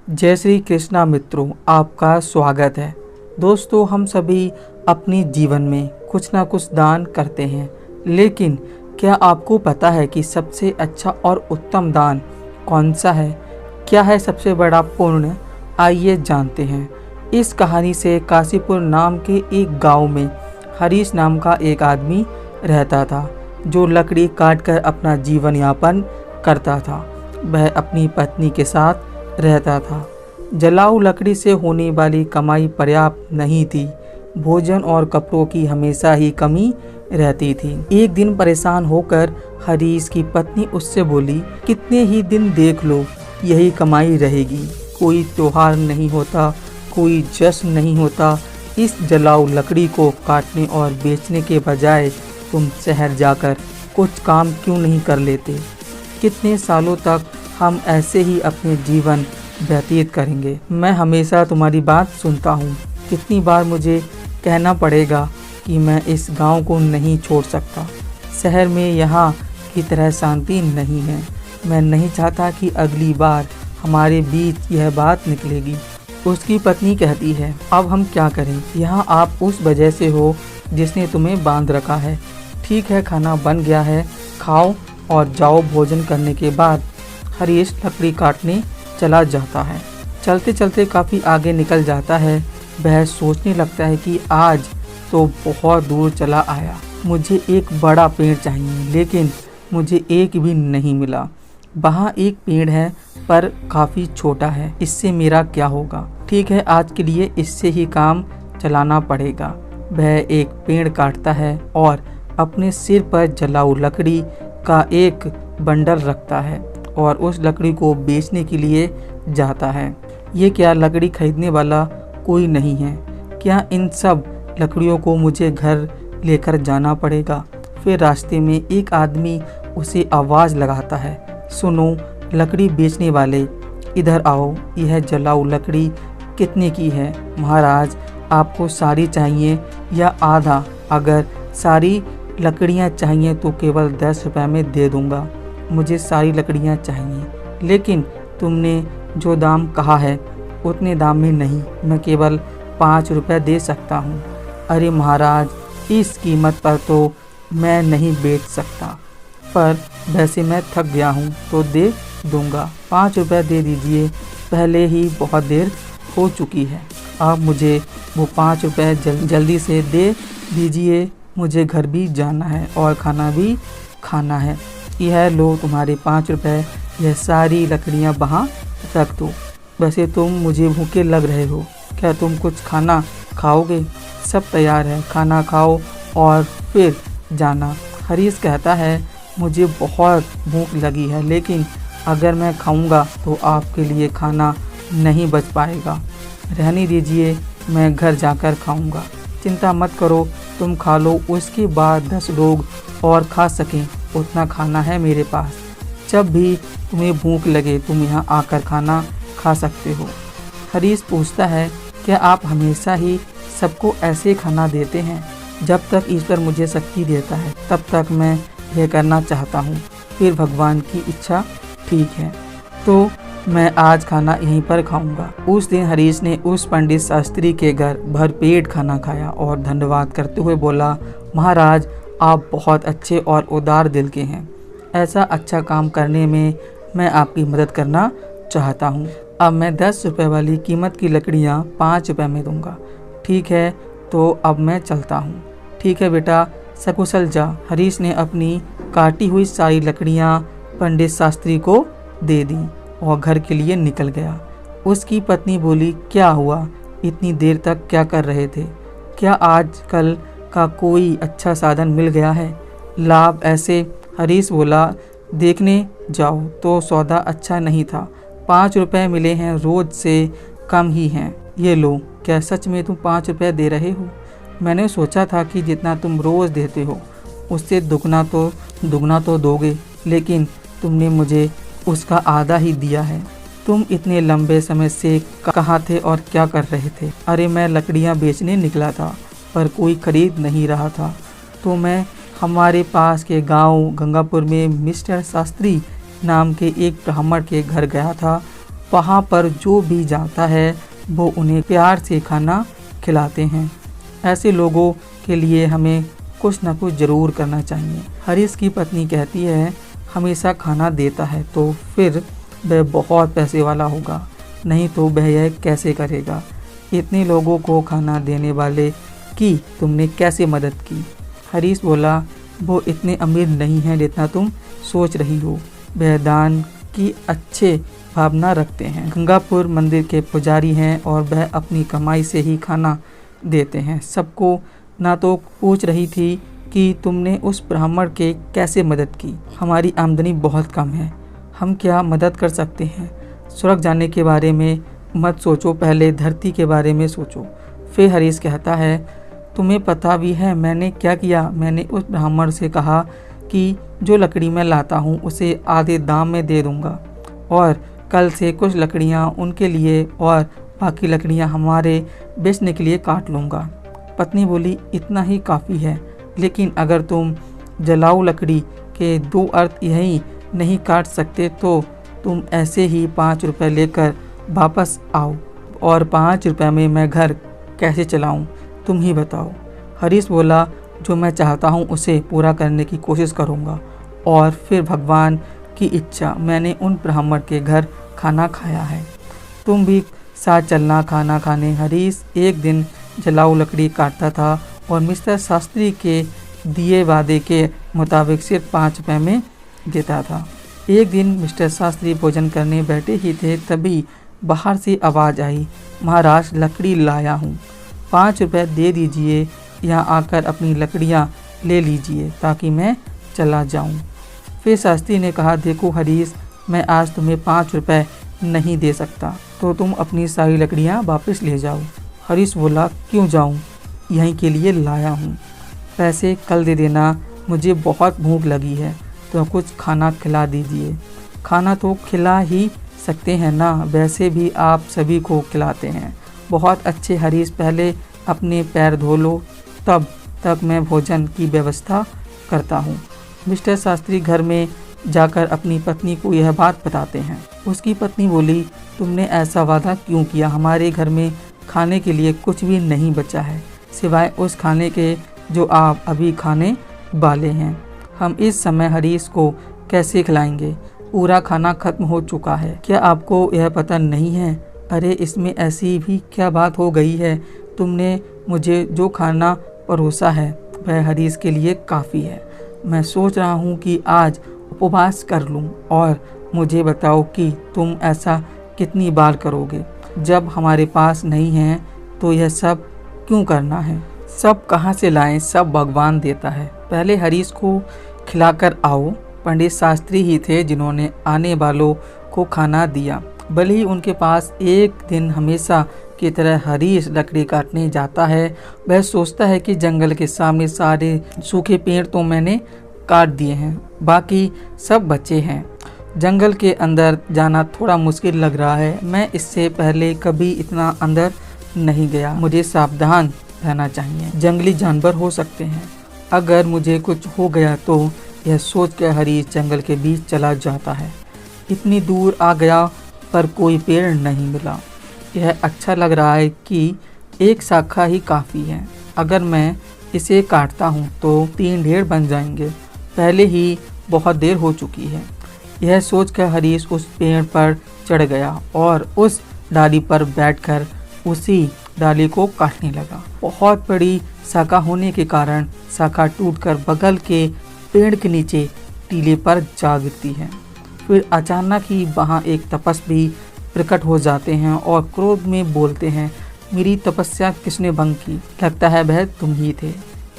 जय श्री कृष्णा मित्रों, आपका स्वागत है। दोस्तों, हम सभी अपने जीवन में कुछ ना कुछ दान करते हैं, लेकिन क्या आपको पता है कि सबसे अच्छा और उत्तम दान कौन सा है? क्या है सबसे बड़ा पुण्य? आइए जानते हैं। इस कहानी से काशीपुर नाम के एक गांव में हरीश नाम का एक आदमी रहता था, जो लकड़ी काटकर अपना जीवन यापन करता था। वह अपनी पत्नी के साथ रहता था। जलाऊ लकड़ी से होने वाली कमाई पर्याप्त नहीं थी। भोजन और कपड़ों की हमेशा ही कमी रहती थी। एक दिन परेशान होकर हरीश की पत्नी उससे बोली, कितने ही दिन देख लो, यही कमाई रहेगी। कोई त्योहार नहीं होता, कोई जश्न नहीं होता। इस जलाऊ लकड़ी को काटने और बेचने के बजाय तुम शहर जाकर कुछ काम क्यों नहीं कर लेते? कितने सालों तक हम ऐसे ही अपने जीवन व्यतीत करेंगे? मैं हमेशा तुम्हारी बात सुनता हूँ। कितनी बार मुझे कहना पड़ेगा कि मैं इस गांव को नहीं छोड़ सकता। शहर में यहाँ की तरह शांति नहीं है। मैं नहीं चाहता कि अगली बार हमारे बीच यह बात निकलेगी। उसकी पत्नी कहती है, अब हम क्या करें? यहाँ आप उस वजह से हो जिसने तुम्हें बांध रखा है। ठीक है, खाना बन गया है, खाओ और जाओ। भोजन करने के बाद हरीश लकड़ी काटने चला जाता है। चलते चलते काफ़ी आगे निकल जाता है। वह सोचने लगता है कि आज तो बहुत दूर चला आया। मुझे एक बड़ा पेड़ चाहिए, लेकिन मुझे एक भी नहीं मिला। वहाँ एक पेड़ है, पर काफ़ी छोटा है। इससे मेरा क्या होगा? ठीक है, आज के लिए इससे ही काम चलाना पड़ेगा। वह एक पेड़ काटता है और अपने सिर पर जलाऊ लकड़ी का एक बंडल रखता है और उस लकड़ी को बेचने के लिए जाता है। ये क्या, लकड़ी खरीदने वाला कोई नहीं है क्या? इन सब लकड़ियों को मुझे घर लेकर जाना पड़ेगा। फिर रास्ते में एक आदमी उसे आवाज़ लगाता है, सुनो लकड़ी बेचने वाले, इधर आओ। यह जलाऊ लकड़ी कितने की है? महाराज, आपको सारी चाहिए या आधा? अगर सारी लकड़ियाँ चाहिए तो केवल 10 रुपये में दे दूँगा। मुझे सारी लकड़ियाँ चाहिए, लेकिन तुमने जो दाम कहा है उतने दाम में नहीं, मैं केवल 5 रुपये दे सकता हूँ। अरे महाराज, इस कीमत पर तो मैं नहीं बेच सकता, पर वैसे मैं थक गया हूँ तो दे दूँगा। 5 रुपये दे दीजिए, पहले ही बहुत देर हो चुकी है। आप मुझे वो 5 रुपये जल्दी से दे दीजिए। मुझे घर भी जाना है और खाना भी खाना है। यह लो तुम्हारे 5 रुपये, यह सारी लकड़ियाँ वहाँ रख दो। वैसे तुम मुझे भूखे लग रहे हो, क्या तुम कुछ खाना खाओगे? सब तैयार है, खाना खाओ और फिर जाना। हरीश कहता है, मुझे बहुत भूख लगी है, लेकिन अगर मैं खाऊंगा तो आपके लिए खाना नहीं बच पाएगा। रहने दीजिए, मैं घर जाकर खाऊंगा। चिंता मत करो, तुम खा लो, उसके बाद 10 लोग और खा सकें उतना खाना है मेरे पास। जब भी तुम्हें भूख लगे तुम यहाँ आकर खाना खा सकते हो। हरीश पूछता है, क्या आप हमेशा ही सबको ऐसे खाना देते हैं? जब तक ईश्वर मुझे शक्ति देता है तब तक मैं यह करना चाहता हूँ, फिर भगवान की इच्छा। ठीक है, तो मैं आज खाना यहीं पर खाऊंगा। उस दिन हरीश ने उस पंडित शास्त्री के घर भरपेट खाना खाया और धन्यवाद करते हुए बोला, महाराज, आप बहुत अच्छे और उदार दिल के हैं। ऐसा अच्छा काम करने में मैं आपकी मदद करना चाहता हूँ। अब मैं 10 रुपये वाली कीमत की लकड़ियाँ 5 रुपये में दूंगा। ठीक है, तो अब मैं चलता हूँ। ठीक है बेटा, सकुशल जा। हरीश ने अपनी काटी हुई सारी लकड़ियाँ पंडित शास्त्री को दे दी और घर के लिए निकल गया। उसकी पत्नी बोली, क्या हुआ? इतनी देर तक क्या कर रहे थे? क्या आजकल का कोई अच्छा साधन मिल गया है? लाभ ऐसे? हरीश बोला, देखने जाओ तो सौदा अच्छा नहीं था। 5 रुपये मिले हैं, रोज से कम ही हैं। ये लो। क्या सच में तुम 5 रुपये दे रहे हो? मैंने सोचा था कि जितना तुम रोज़ देते हो उससे दुगना तो दोगे, लेकिन तुमने मुझे उसका आधा ही दिया है। तुम इतने लंबे समय से कहाँ थे और क्या कर रहे थे? अरे मैं लकड़ियाँ बेचने निकला था, पर कोई खरीद नहीं रहा था, तो मैं हमारे पास के गांव गंगापुर में मिस्टर शास्त्री नाम के एक ब्राह्मण के घर गया था। वहाँ पर जो भी जाता है वो उन्हें प्यार से खाना खिलाते हैं। ऐसे लोगों के लिए हमें कुछ न कुछ ज़रूर करना चाहिए। हरीश की पत्नी कहती है हमेशा खाना देता है तो फिर वह बहुत पैसे वाला होगा, नहीं तो वह यह कैसे करेगा। इतने लोगों को खाना देने वाले की तुमने कैसे मदद की। हरीश बोला वो इतने अमीर नहीं हैं जितना तुम सोच रही हो, वह दान की अच्छे भावना रखते हैं। गंगापुर मंदिर के पुजारी हैं और वह अपनी कमाई से ही खाना देते हैं सबको। ना तो पूछ रही थी कि तुमने उस ब्राह्मण के कैसे मदद की। हमारी आमदनी बहुत कम है, हम क्या मदद कर सकते हैं। स्वर्ग जाने के बारे में मत सोचो, पहले धरती के बारे में सोचो। फिर हरीश कहता है तुम्हें पता भी है मैंने क्या किया। मैंने उस ब्राह्मण से कहा कि जो लकड़ी मैं लाता हूँ उसे आधे दाम में दे दूँगा और कल से कुछ लकड़ियाँ उनके लिए और बाकी लकड़ियाँ हमारे बेचने के लिए काट लूँगा। पत्नी बोली इतना ही काफ़ी है, लेकिन अगर तुम जलाऊ लकड़ी के 2 अर्थ यही नहीं काट सकते तो तुम ऐसे ही 5 रुपये लेकर वापस आओ, और 5 रुपये में मैं घर कैसे चलाऊं, तुम ही बताओ। हरीश बोला जो मैं चाहता हूं उसे पूरा करने की कोशिश करूंगा। और फिर भगवान की इच्छा, मैंने उन ब्राह्मण के घर खाना खाया है, तुम भी साथ चलना खाना खाने। हरीश एक दिन जलाऊ लकड़ी काटता था और मिस्टर शास्त्री के दिए वादे के मुताबिक सिर्फ 5 रुपये में देता था। एक दिन मिस्टर शास्त्री भोजन करने बैठे ही थे, तभी बाहर से आवाज़ आई महाराज लकड़ी लाया हूँ, 5 रुपये दे दीजिए, यहाँ आकर अपनी लकड़ियाँ ले लीजिए ताकि मैं चला जाऊँ। फिर शास्त्री ने कहा देखो हरीश, मैं आज तुम्हें 5 रुपये नहीं दे सकता, तो तुम अपनी सारी लकड़ियाँ वापस ले जाओ। हरीश बोला क्यों जाऊँ, यहीं के लिए लाया हूँ, पैसे कल दे देना, मुझे बहुत भूख लगी है तो कुछ खाना खिला दीजिए। खाना तो खिला ही सकते हैं ना, वैसे भी आप सभी को खिलाते हैं। बहुत अच्छे हरीश, पहले अपने पैर धो लो, तब तक मैं भोजन की व्यवस्था करता हूँ। मिस्टर शास्त्री घर में जाकर अपनी पत्नी को यह बात बताते हैं। उसकी पत्नी बोली तुमने ऐसा वादा क्यों किया, हमारे घर में खाने के लिए कुछ भी नहीं बचा है सिवाय उस खाने के जो आप अभी खाने वाले हैं। हम इस समय हरीश को कैसे खिलाएंगे, पूरा खाना खत्म हो चुका है। क्या आपको यह पता नहीं है? अरे इसमें ऐसी भी क्या बात हो गई है, तुमने मुझे जो खाना परोसा है वह हरीश के लिए काफ़ी है। मैं सोच रहा हूँ कि आज उपवास कर लूँ, और मुझे बताओ कि तुम ऐसा कितनी बार करोगे। जब हमारे पास नहीं है तो यह सब क्यों करना है। सब कहाँ से लाएं, सब भगवान देता है। पहले हरीश को खिलाकर आओ। पंडित शास्त्री ही थे जिन्होंने आने वालों को खाना दिया। भले ही उनके पास एक दिन हमेशा की तरह हरीश लकड़ी काटने जाता है, वह सोचता है कि जंगल के सामने सारे सूखे पेड़ तो मैंने काट दिए हैं, बाकी सब बचे हैं। जंगल के अंदर जाना थोड़ा मुश्किल लग रहा है, मैं इससे पहले कभी इतना अंदर नहीं गया, मुझे सावधान रहना चाहिए, जंगली जानवर हो सकते हैं, अगर मुझे कुछ हो गया तो। यह सोच कर हरीश जंगल के बीच चला जाता है। इतनी दूर आ गया पर कोई पेड़ नहीं मिला। यह अच्छा लग रहा है कि एक शाखा ही काफ़ी है, अगर मैं इसे काटता हूँ तो 3 ढेर बन जाएंगे, पहले ही बहुत देर हो चुकी है। यह सोचकर हरीश उस पेड़ पर चढ़ गया और उस डाली पर बैठकर उसी डाली को काटने लगा। बहुत बड़ी शाखा होने के कारण शाखा टूटकर बगल के पेड़ के नीचे टीले पर जा गिरती है। फिर अचानक ही वहाँ एक तपस्वी प्रकट हो जाते हैं और क्रोध में बोलते हैं मेरी तपस्या किसने भंग की, लगता है वह तुम ही थे,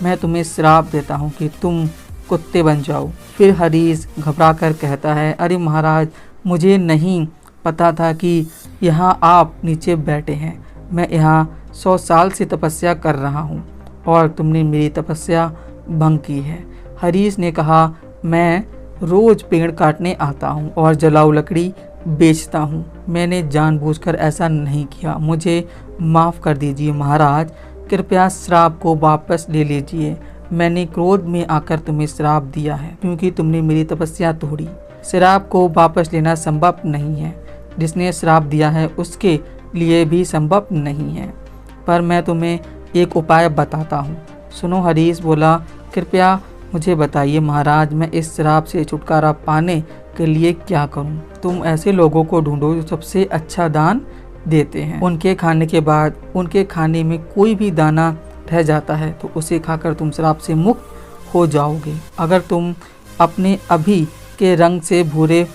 मैं तुम्हें श्राप देता हूँ कि तुम कुत्ते बन जाओ। फिर हरीश घबराकर कहता है अरे महाराज, मुझे नहीं पता था कि यहाँ आप नीचे बैठे हैं, मैं यहाँ 100 साल से तपस्या कर रहा हूँ और तुमने मेरी तपस्या भंग की है। हरीश ने कहा मैं रोज पेड़ काटने आता हूँ और जलाऊ लकड़ी बेचता हूँ, मैंने जानबूझकर ऐसा नहीं किया, मुझे माफ़ कर दीजिए महाराज, कृपया श्राप को वापस ले लीजिए, मैंने क्रोध में आकर तुम्हें श्राप दिया है क्योंकि तुमने मेरी तपस्या तोड़ी। श्राप को वापस लेना संभव नहीं है, जिसने श्राप दिया है उसके लिए भी संभव नहीं है। पर मैं तुम्हें एक उपाय बताता हूँ। सुनो। हरीश बोला, कृपया मुझे बताइए महाराज, मैं इस श्राप से छुटकारा पाने के लिए क्या करूँ? तुम ऐसे लोगों को ढूंढो जो सबसे अच्छा दान देते हैं। उनके खाने के बाद उनके खाने में कोई भी दाना रह जाता है तो उसे खाकर तुम श्राप से मुक्त हो जाओगे। अगर तुम अपने अभी के रंग से भूरे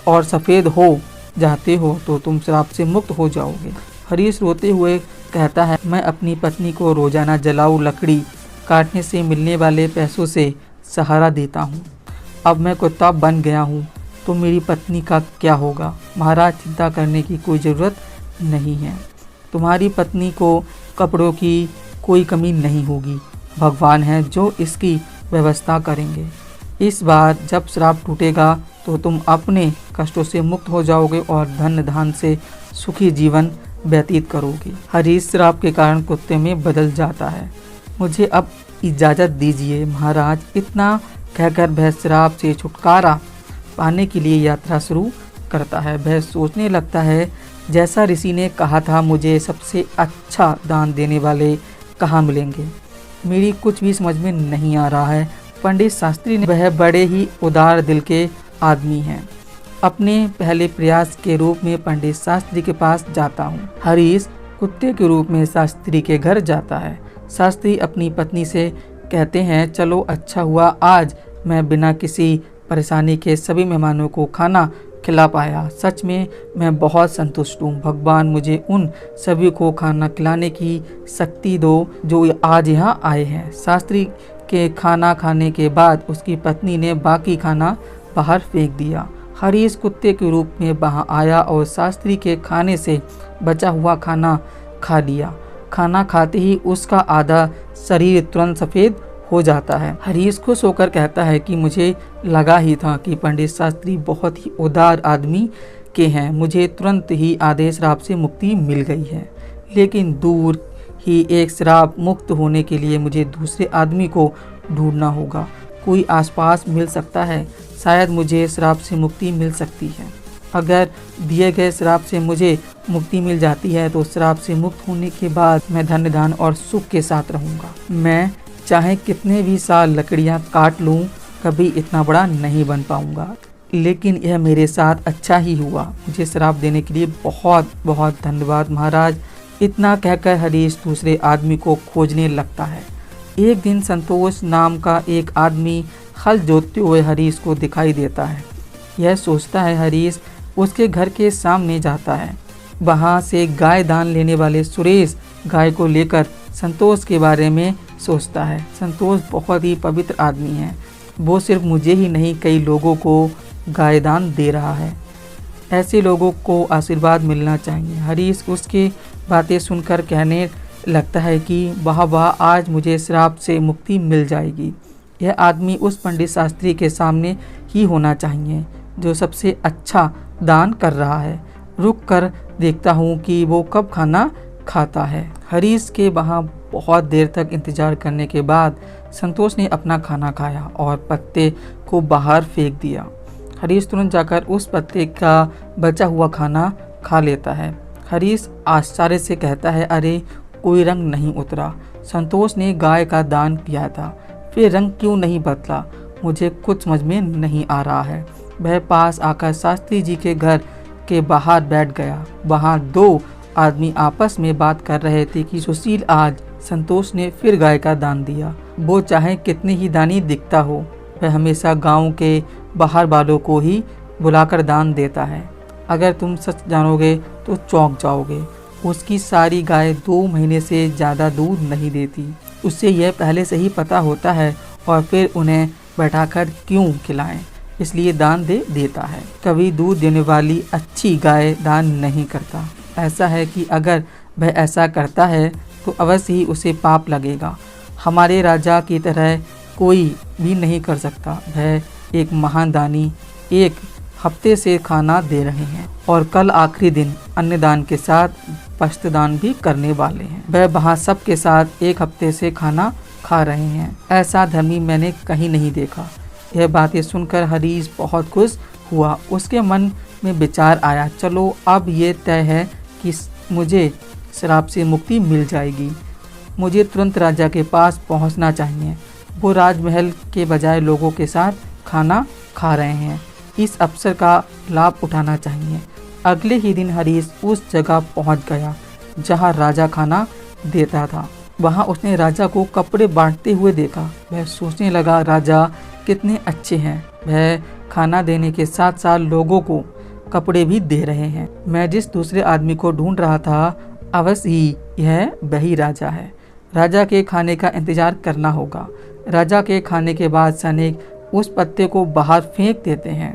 और सफ़ेद हो जाते हो तो तुम श्राप से मुक्त हो जाओगे। हरीश रोते हुए कहता है, मैं अपनी पत्नी को रोजाना जलाऊ लकड़ी काटने से मिलने वाले पैसों से सहारा देता हूँ। अब मैं कुत्ता बन गया हूँ तो मेरी पत्नी का क्या होगा? महाराज, चिंता करने की कोई ज़रूरत नहीं है। तुम्हारी पत्नी को कपड़ों की कोई कमी नहीं होगी। भगवान है जो इसकी व्यवस्था करेंगे। इस बार जब श्राप टूटेगा तो तुम अपने कष्टों से मुक्त हो जाओगे और धन धान से सुखी जीवन व्यतीत करोगे। हरीश श्राप के कारण कुत्ते में बदल जाता है। मुझे अब इजाज़त दीजिए महाराज। इतना कहकर वह श्राप से छुटकारा पाने के लिए यात्रा शुरू करता है। वह सोचने लगता है, जैसा ऋषि ने कहा था, मुझे सबसे अच्छा दान देने वाले कहाँ मिलेंगे? मेरी कुछ भी समझ में नहीं आ रहा है। पंडित शास्त्री ने, वह बड़े ही उदार दिल के आदमी हैं। अपने पहले प्रयास के रूप में पंडित शास्त्री के पास जाता हूँ। हरीश कुत्ते के रूप में शास्त्री के घर जाता है। शास्त्री अपनी पत्नी से कहते हैं, चलो अच्छा हुआ आज मैं बिना किसी परेशानी के सभी मेहमानों को खाना खिला पाया। सच में मैं बहुत संतुष्ट हूँ। भगवान मुझे उन सभी को खाना खिलाने की शक्ति दो जो आज यहाँ आए हैं। शास्त्री के खाना खाने के बाद उसकी पत्नी ने बाकी खाना बाहर फेंक दिया। हरीश कुत्ते के रूप में वहाँ आया और शास्त्री के खाने से बचा हुआ खाना खा लिया। खाना खाते ही उसका आधा शरीर तुरंत सफ़ेद हो जाता है। हरीश खुश होकर कहता है कि मुझे लगा ही था कि पंडित शास्त्री बहुत ही उदार आदमी के हैं। मुझे तुरंत ही आधे श्राप से मुक्ति मिल गई है। लेकिन दूर ही एक श्राप मुक्त होने के लिए मुझे दूसरे आदमी को ढूंढना होगा। कोई आसपास मिल सकता है? शायद मुझे श्राप से मुक्ति मिल सकती है। अगर दिए गए श्राप से मुझे मुक्ति मिल जाती है तो श्राप से मुक्त होने के बाद मैं धन धान और सुख के साथ रहूँगा। मैं चाहे कितने भी साल लकड़ियाँ काट लूँ, कभी इतना बड़ा नहीं बन पाऊँगा। लेकिन यह मेरे साथ अच्छा ही हुआ। मुझे श्राप देने के लिए बहुत बहुत धन्यवाद महाराज। इतना कहकर हरीश दूसरे आदमी को खोजने लगता है। एक दिन संतोष नाम का एक आदमी हल जोतते हुए हरीश को दिखाई देता है। यह सोचता है हरीश उसके घर के सामने जाता है। वहाँ से गाय दान लेने वाले सुरेश गाय को लेकर संतोष के बारे में सोचता है। संतोष बहुत ही पवित्र आदमी है। वो सिर्फ मुझे ही नहीं कई लोगों को गाय दान दे रहा है। ऐसे लोगों को आशीर्वाद मिलना चाहिए। हरीश उसकी बातें सुनकर कहने लगता है कि वाह वाह, आज मुझे श्राप से मुक्ति मिल जाएगी। यह आदमी उस पंडित शास्त्री के सामने ही होना चाहिए जो सबसे अच्छा दान कर रहा है। रुक कर देखता हूँ कि वो कब खाना खाता है। हरीश के वहाँ बहुत देर तक इंतजार करने के बाद संतोष ने अपना खाना खाया और पत्ते को बाहर फेंक दिया। हरीश तुरंत जाकर उस पत्ते का बचा हुआ खाना खा लेता है। हरीश आश्चर्य से कहता है, अरे कोई रंग नहीं उतरा। संतोष ने गाय का दान किया था, फिर रंग क्यों नहीं बदला? मुझे कुछ समझ में नहीं आ रहा है। वह पास आकर शास्त्री जी के घर के बाहर बैठ गया। वहाँ दो आदमी आपस में बात कर रहे थे कि सुशील, आज संतोष ने फिर गाय का दान दिया। वो चाहे कितनी ही दानी दिखता हो, वह हमेशा गांव के बाहर वालों को ही बुलाकर दान देता है। अगर तुम सच जानोगे तो चौंक जाओगे। उसकी सारी गाय 2 महीने से ज़्यादा दूध नहीं देती। उससे यह पहले से ही पता होता है और फिर उन्हें बैठाकर क्यों खिलाएं, इसलिए दान दे देता है। कभी दूध देने वाली अच्छी गाय दान नहीं करता। ऐसा है कि अगर वह ऐसा करता है तो अवश्य ही उसे पाप लगेगा। हमारे राजा की तरह कोई भी नहीं कर सकता। वह एक महान दानी 1 हफ्ते से खाना दे रहे हैं और कल आखिरी दिन अन्नदान के साथ वस्त्रदान भी करने वाले हैं। वह वहाँ सबके साथ 1 हफ्ते से खाना खा रहे हैं। ऐसा धर्मी मैंने कहीं नहीं देखा। यह बातें सुनकर हरीश बहुत खुश हुआ। उसके मन में विचार आया, चलो अब ये तय है कि मुझे श्राप से मुक्ति मिल जाएगी। मुझे तुरंत राजा के पास पहुंचना चाहिए। वो राजमहल के बजाय लोगों के साथ खाना खा रहे हैं। इस अवसर का लाभ उठाना चाहिए। अगले ही दिन हरीश उस जगह पहुंच गया जहां राजा खाना देता था। वहां उसने राजा को कपड़े बांटते हुए देखा। वह सोचने लगा, राजा कितने अच्छे हैं। वह खाना देने के साथ साथ लोगों को कपड़े भी दे रहे हैं। मैं जिस दूसरे आदमी को ढूंढ रहा था, अवश्य ही यह वही राजा है। राजा के खाने का इंतजार करना होगा। राजा के खाने के बाद सैनिक उस पत्ते को बाहर फेंक देते हैं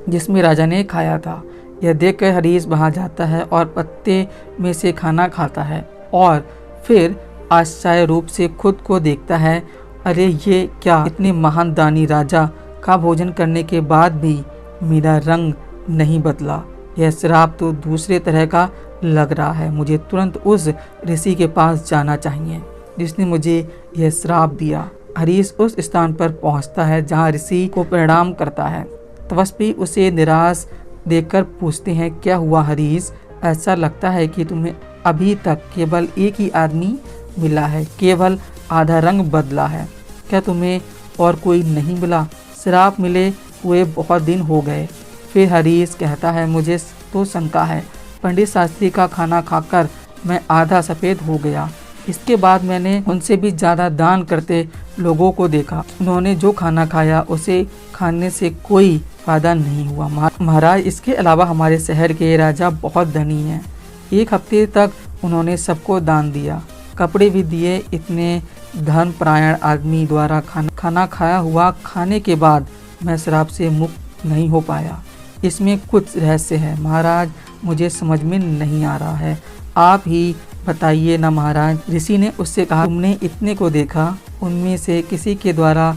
जिसमें राजा ने खाया था। यह देखकर हरीश वहां जाता है और पत्ते में से खाना खाता है और फिर आश्चर्य रूप से खुद को देखता है, अरे ये क्या, इतने महान दानी राजा का भोजन करने के बाद भी मेरा रंग नहीं बदला। यह श्राप तो दूसरे तरह का लग रहा है। मुझे तुरंत उस ऋषि के पास जाना चाहिए जिसने मुझे यह श्राप दिया। हरीश उस स्थान पर पहुंचता है जहां ऋषि को प्रणाम करता है। तपस्वी उसे निराश देखकर पूछते हैं, क्या हुआ हरीश? ऐसा लगता है कि तुम्हें अभी तक केवल एक ही आदमी मिला है, केवल आधा रंग बदला है। क्या तुम्हें और कोई नहीं मिला? श्राप मिले हुए बहुत दिन हो गए। फिर हरीश कहता है, मुझे तो शंका है। पंडित शास्त्री का खाना खाकर मैं आधा सफ़ेद हो गया। इसके बाद मैंने उनसे भी ज़्यादा दान करते लोगों को देखा। उन्होंने जो खाना खाया उसे खाने से कोई फायदा नहीं हुआ। महाराज, इसके अलावा हमारे शहर के राजा बहुत धनी हैं। एक हफ्ते तक उन्होंने सबको दान दिया, कपड़े भी दिए। इतने धर्मपरायण आदमी द्वारा खाना खाया हुआ खाने के बाद मैं श्राप से मुक्त नहीं हो पाया। इसमें कुछ रहस्य है महाराज, मुझे समझ में नहीं आ रहा है। आप ही बताइए ना महाराज। ऋषि ने उससे कहा, तुमने इतने को देखा, उनमें से किसी के द्वारा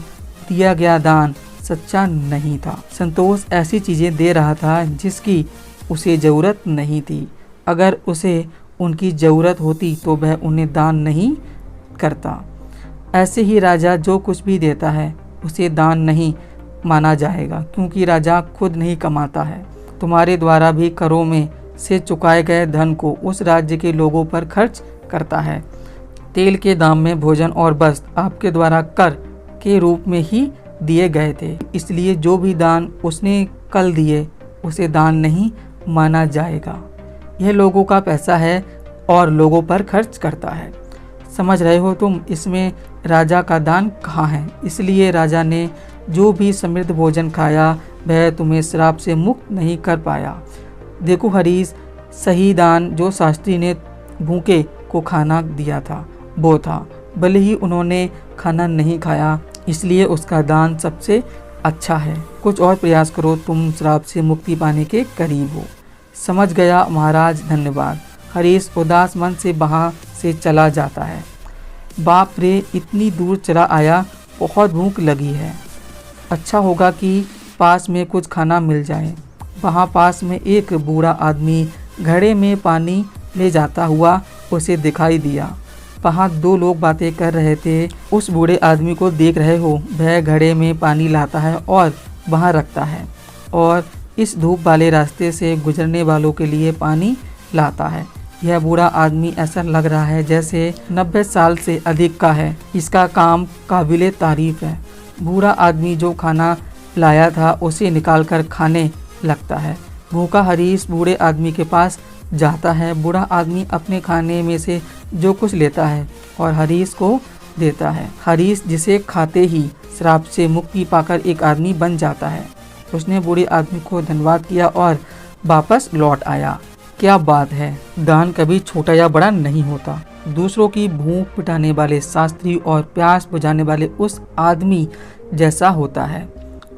दिया गया दान सच्चा नहीं था। संतोष ऐसी चीजें दे रहा था जिसकी उसे जरूरत नहीं थी। अगर उसे उनकी जरूरत होती तो वह उन्हें दान नहीं करता। ऐसे ही राजा जो कुछ भी देता है उसे दान नहीं माना जाएगा, क्योंकि राजा खुद नहीं कमाता है। तुम्हारे द्वारा भी करों में से चुकाए गए धन को उस राज्य के लोगों पर खर्च करता है। तेल के दाम में भोजन और वस्त्र आपके द्वारा कर के रूप में ही दिए गए थे, इसलिए जो भी दान उसने कल दिए उसे दान नहीं माना जाएगा। यह लोगों का पैसा है और लोगों पर खर्च करता है। समझ रहे हो तुम? इसमें राजा का दान कहाँ है? इसलिए राजा ने जो भी समृद्ध भोजन खाया वह तुम्हें श्राप से मुक्त नहीं कर पाया। देखो हरीश, सही दान जो शास्त्री ने भूखे को खाना दिया था वो था। भले ही उन्होंने खाना नहीं खाया, इसलिए उसका दान सबसे अच्छा है। कुछ और प्रयास करो, तुम श्राप से मुक्ति पाने के करीब हो। समझ गया महाराज, धन्यवाद। हरीश उदास मन से वहाँ से चला जाता है। बाप रे, इतनी दूर चला आया, बहुत भूख लगी है। अच्छा होगा कि पास में कुछ खाना मिल जाए। वहाँ पास में एक बूढ़ा आदमी घड़े में पानी ले जाता हुआ उसे दिखाई दिया। वहाँ दो लोग बातें कर रहे थे। उस बूढ़े आदमी को देख रहे हो? वह घड़े में पानी लाता है और वहाँ रखता है और इस धूप वाले रास्ते से गुजरने वालों के लिए पानी लाता है। यह बूढ़ा आदमी ऐसा लग रहा है जैसे 90 साल से अधिक का है। इसका काम काबिले तारीफ है। बूढ़ा आदमी जो खाना लाया था उसे निकालकर खाने लगता है। भूखा हरीश बूढ़े आदमी के पास जाता है। बूढ़ा आदमी अपने खाने में से जो कुछ लेता है और हरीश को देता है। हरीश जिसे खाते ही श्राप से मुक्ति पाकर एक आदमी बन जाता है। उसने बूढ़े आदमी को धन्यवाद किया और वापस लौट आया। क्या बात है, दान कभी छोटा या बड़ा नहीं होता। दूसरों की भूख मिटाने वाले शास्त्री और प्यास बुझाने वाले उस आदमी जैसा होता है।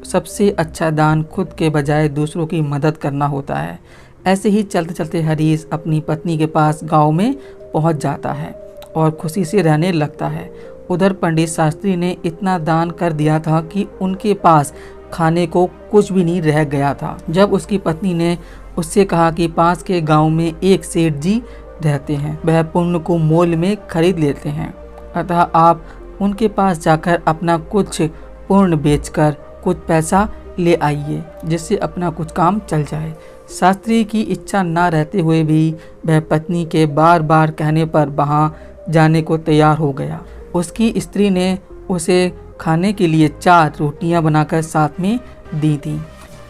सबसे अच्छा दान खुद के बजाय दूसरों की मदद करना होता है। ऐसे ही चलते चलते हरीश अपनी पत्नी के पास गांव में पहुंच जाता है और खुशी से रहने लगता है। उधर पंडित शास्त्री ने इतना दान कर दिया था कि उनके पास खाने को कुछ भी नहीं रह गया था। जब उसकी पत्नी ने उससे कहा कि पास के गांव में एक सेठ जी रहते हैं, वह पुण्य को मोल में खरीद लेते हैं, अतः आप उनके पास जाकर अपना कुछ पुण्य बेचकर कुछ पैसा ले आइए, जिससे अपना कुछ काम चल जाए। शास्त्री की इच्छा न रहते हुए भी वह पत्नी के बार बार कहने पर वहाँ जाने को तैयार हो गया। उसकी स्त्री ने उसे खाने के लिए 4 रोटियां बनाकर साथ में दी थी।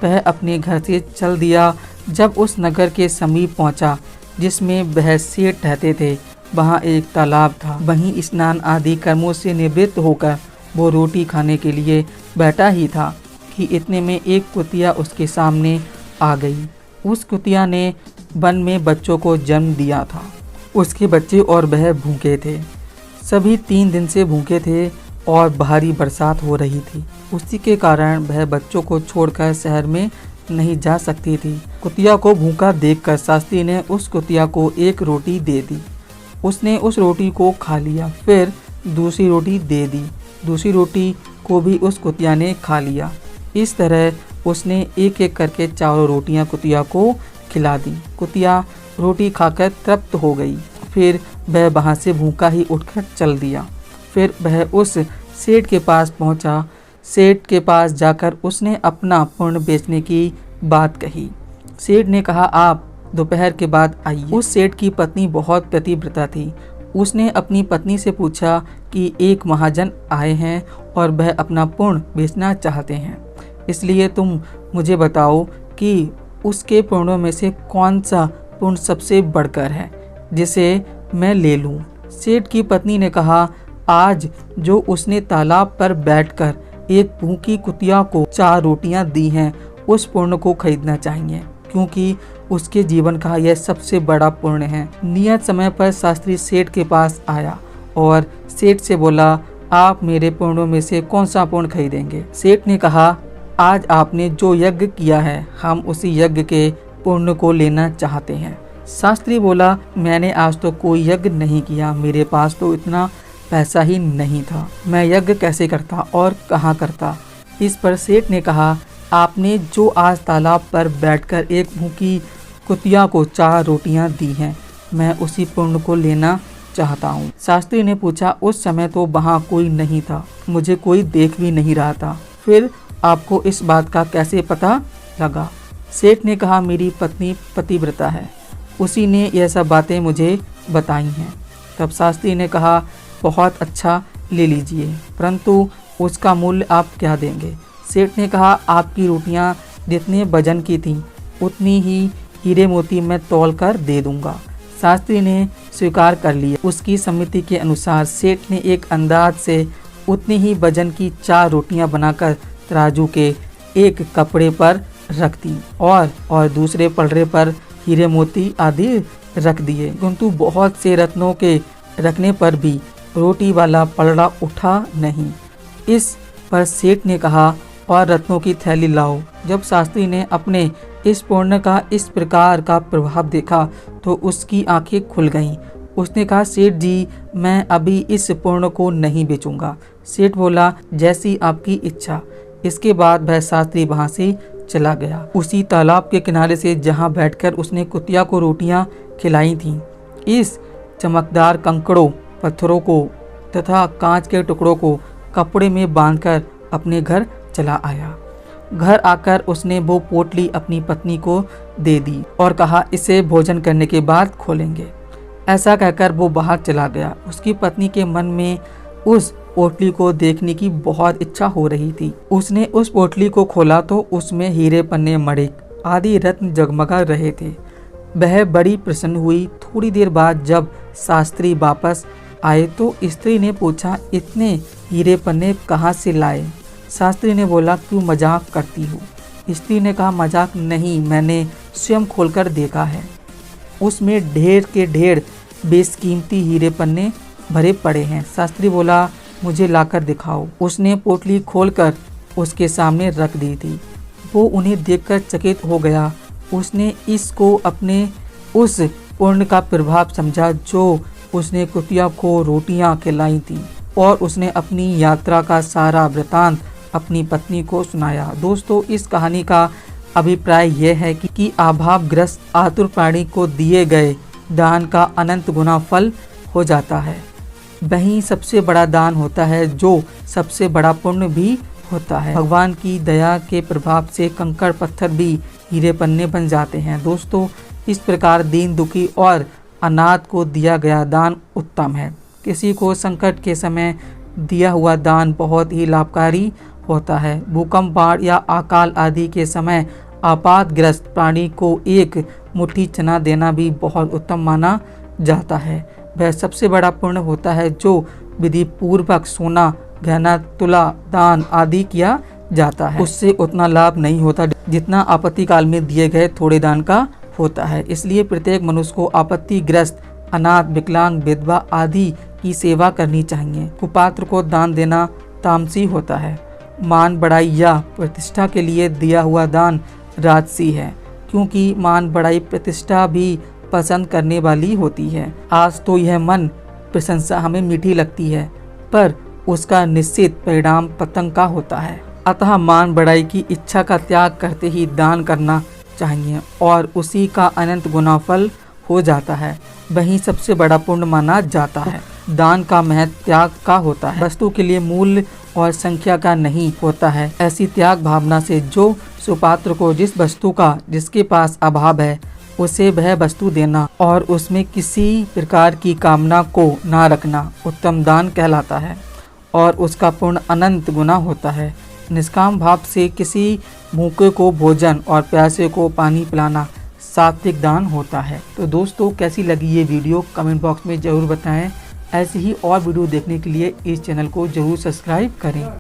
वह अपने घर से चल दिया। जब उस नगर के समीप पहुंचा जिसमें वह सेठ रहते थे, वहां एक तालाब था। वहीं स्नान आदि कर्मों से निवृत्त होकर वो रोटी खाने के लिए बैठा ही था कि इतने में एक कुतिया उसके सामने आ गई। उस कुतिया ने वन में बच्चों को जन्म दिया था। उसके बच्चे और वह भूखे थे। सभी 3 दिन से भूखे थे और भारी बरसात हो रही थी। उसी के कारण वह बच्चों को छोड़कर शहर में नहीं जा सकती थी। कुतिया को भूखा देखकर शास्त्री ने उस कुतिया को एक रोटी दे दी। उसने उस रोटी को खा लिया। फिर दूसरी रोटी दे दी। दूसरी रोटी को भी उस कुतिया ने खा लिया। इस तरह उसने एक एक करके 4 रोटियां कुतिया को खिला दी। कुतिया रोटी खाकर तृप्त हो गई। फिर वह वहाँ से भूखा ही उठकर चल दिया। फिर वह उस सेठ के पास पहुंचा। सेठ के पास जाकर उसने अपना पुण्य बेचने की बात कही। सेठ ने कहा, आप दोपहर के बाद आइए। उस सेठ की पत्नी बहुत पतिव्रता थी। उसने अपनी पत्नी से पूछा कि एक महाजन आए हैं और वह अपना पुण्य बेचना चाहते हैं, इसलिए तुम मुझे बताओ कि उसके पुण्यों में से कौन सा पुण्य सबसे बढ़कर है जिसे मैं ले लूं। सेठ की पत्नी ने कहा, आज जो उसने तालाब पर बैठकर एक भूखी कुतिया को 4 रोटियां दी हैं, उस पुण्य को खरीदना चाहिए, क्योंकि उसके जीवन का यह सबसे बड़ा पुण्य है। नियत समय पर शास्त्री सेठ के पास आया और सेठ से बोला, आप मेरे पुण्यों में से कौन सा पुण्य खरीदेंगे। सेठ ने कहा, आज आपने जो यज्ञ किया है, हम उसी यज्ञ के पुण्य को लेना चाहते हैं। शास्त्री बोला, मैंने आज तो कोई यज्ञ नहीं किया, मेरे पास तो इतना पैसा ही नहीं था, मैं यज्ञ कैसे करता और कहाँ करता। इस पर सेठ ने कहा, आपने जो आज तालाब पर बैठकर एक भूखी कुतिया को 4 रोटियां दी हैं, मैं उसी पुण्य को लेना चाहता हूँ। शास्त्री ने पूछा, उस समय तो वहाँ कोई नहीं था, मुझे कोई देख भी नहीं रहा था, फिर आपको इस बात का कैसे पता लगा। सेठ ने कहा, मेरी पत्नी पतिव्रता है, उसी ने यह सब बातें मुझे बताई हैं। तब शास्त्री ने कहा, बहुत अच्छा, ले लीजिए, परंतु उसका मूल्य आप क्या देंगे। सेठ ने कहा, आपकी रोटियां जितने वजन की थीं, उतनी ही हीरे मोती मैं तौल कर दे दूंगा। शास्त्री ने स्वीकार कर लिया। उसकी सम्मति के अनुसार सेठ ने एक अंदाज से उतनी ही वजन की 4 रोटियां बनाकर तराजू के एक कपड़े पर रख दी और दूसरे पलड़े पर हीरे मोती आदि रख दिए, किंतु बहुत से रत्नों के रखने पर भी रोटी वाला पलड़ा उठा नहीं। इस पर सेठ ने कहा, और रत्नों की थैली लाओ। जब शास्त्री ने अपने इस पुण्य का इस प्रकार का प्रभाव देखा तो उसकी आंखें खुल गईं। उसने कहा, सेठ जी, मैं अभी इस पुण्य को नहीं बेचूंगा। सेठ बोला, जैसी आपकी इच्छा। इसके बाद वह शास्त्री वहां से चला गया। उसी तालाब के किनारे से जहां बैठकर उसने कुतिया को रोटियां खिलाई थीं, इस चमकदार कंकड़ों, पत्थरों को तथा कांच के टुकड़ों को कपड़े में बांधकर अपने घर चला आया। घर आकर उसने वो पोटली अपनी पत्नी को दे दी और कहा, इसे भोजन करने के बाद खोलेंगे। ऐसा कहकर वो बाहर चला गया। उसकी पत्नी के मन में उस पोटली को देखने की बहुत इच्छा हो रही थी। उसने उस पोटली को खोला तो उसमें हीरे, पन्ने, मणिक आदि रत्न जगमगा रहे थे। वह बड़ी प्रसन्न हुई। थोड़ी देर बाद जब शास्त्री वापस आए तो स्त्री ने पूछा, इतने हीरे पन्ने कहाँ से लाए। शास्त्री ने बोला, क्यों मजाक करती हो। स्त्री ने कहा, मजाक नहीं, मैंने स्वयं खोलकर देखा है, उसमें ढेर के ढेर बेशकीमती हीरे पन्ने भरे पड़े हैं। शास्त्री बोला, मुझे लाकर दिखाओ। उसने पोटली खोलकर उसके सामने रख दी थी। वो उन्हें देखकर चकित हो गया। उसने इसको अपने उस पुण्य का प्रभाव समझा जो उसने कुतिया को रोटियां खिलाई थी, और उसने अपनी यात्रा का सारा वृतांत अपनी पत्नी को सुनाया। दोस्तों, इस कहानी का अभिप्राय यह है कि अभावग्रस्त आतुर प्राणी को दिए गए दान का अनंत गुना फल हो जाता है। वहीं सबसे बड़ा दान होता है जो सबसे बड़ा पुण्य भी होता है। भगवान की दया के प्रभाव से कंकड़ पत्थर भी हीरे पन्ने बन जाते हैं। दोस्तों, इस प्रकार दीन दुखी और अनाथ को दिया गया दान उत्तम है। किसी को संकट के समय दिया हुआ दान बहुत ही लाभकारी होता है। भूकंप, बाढ़ या अकाल आदि के समय आपातग्रस्त प्राणी को एक मुट्ठी चना देना भी बहुत उत्तम माना जाता है। वह सबसे बड़ा पुण्य होता है जो विधि पूर्वक सोना, गहना, तुला दान आदि किया जाता है। उससे उतना लाभ नहीं होता जितना आपत्ति काल में दिए गए थोड़े दान का होता है। इसलिए प्रत्येक मनुष्य को आपत्तिग्रस्त, अनाथ, विकलांग, विधवा आदि की सेवा करनी चाहिए। कुपात्र को दान देना तामसी होता है। मान, बड़ाई या प्रतिष्ठा के लिए दिया हुआ दान राजसी है, क्योंकि मान, बड़ाई, प्रतिष्ठा भी पसंद करने वाली होती है। आज तो यह मन प्रशंसा हमें मीठी लगती है, पर उसका निश्चित परिणाम पतंग का होता है। अतः मान, बड़ाई की इच्छा का त्याग करते ही दान करना चाहिए और उसी का अनंत गुना फल हो जाता है। वही सबसे बड़ा पुण्य माना जाता है। दान का महत्व त्याग का होता है। वस्तु के लिए मूल्य और संख्या का नहीं होता है। ऐसी त्याग भावना से जो सुपात्र को जिस वस्तु का जिसके पास अभाव है उसे वह वस्तु देना और उसमें किसी प्रकार की कामना को ना रखना उत्तम दान कहलाता है और उसका पुण्य अनंत गुना होता है। निष्काम भाव से किसी भूखे को भोजन और प्यासे को पानी पिलाना सात्विक दान होता है। तो दोस्तों, कैसी लगी ये वीडियो कमेंट बॉक्स में ज़रूर बताएं। ऐसी ही और वीडियो देखने के लिए इस चैनल को ज़रूर सब्सक्राइब करें।